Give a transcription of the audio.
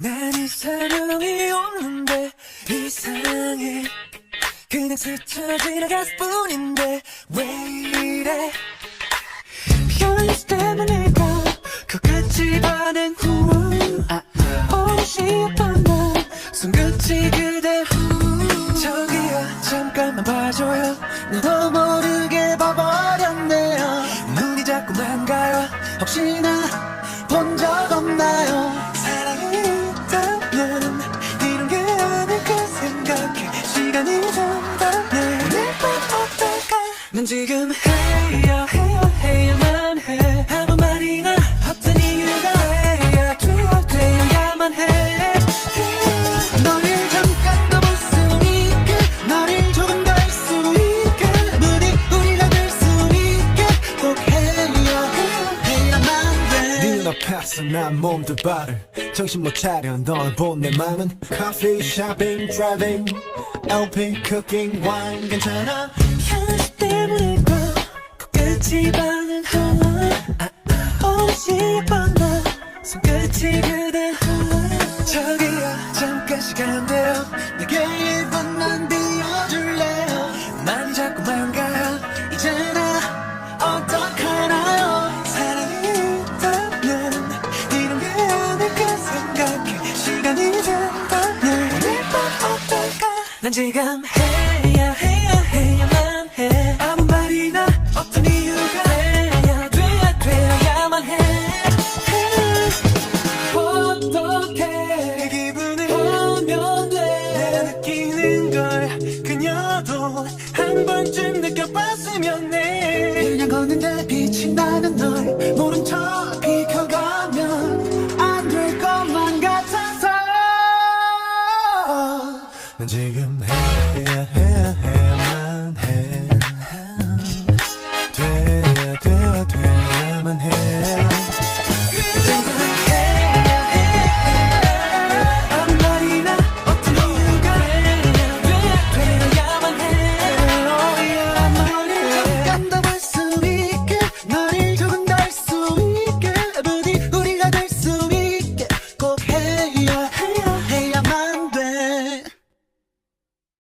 난 이상형이 없는데 이상해. 그냥 스쳐 지나갈 뿐인데 왜 이래. 현실 때문일까 끝까지 반응 후 오시었던 날 손끝이 그대 후. 저기요 잠깐만 봐줘요. 나도 모르게 봐버렸네요. 눈이 자꾸만 가요. 혹시나 본 적 없나요? 사랑이 있다면 이런 게 아닐까 생각해. 시간이 된다면 오늘 밤 어떨까. 난 지금 해야만 해. 아무 말이나 어떤 이유가 돼야만 해. 너를 잠깐 더 볼 수 있게, 너를 조금 더 알 수 있게, 눈이 우리가 될 수 있게 꼭 해야만 돼. 네 눈앞에서 난 몸도 발을 정신 못 차려 널 본 내 맘은 커피, 쇼핑, 드라이빙, LP, 쿠킹, 와인 괜찮아. 현실 때문일까 끝이 반응하나. 오시번 나 손끝이 그대 후. 저기요 잠깐 시간대요. 내게 1분만 비워줄래요. 많이 자꾸만 가요. 이제 나 어떡하나요. 사랑이 있다면 이런 게 아닐까 생각해. 시간이 된다면 오늘 밤 어떨까. 난 지금 해야만 해. 아무 말이나 어떤 이유가 돼야만 해. 어떻게 그 기분을 보면 돼. 내가 느끼는 걸 그녀도 한 번쯤 느껴봤으면 해. 그냥 걷는데 빛이 나는 널 모른 척 비켜가면 안 될 것만 같아서. 난 지금 해야만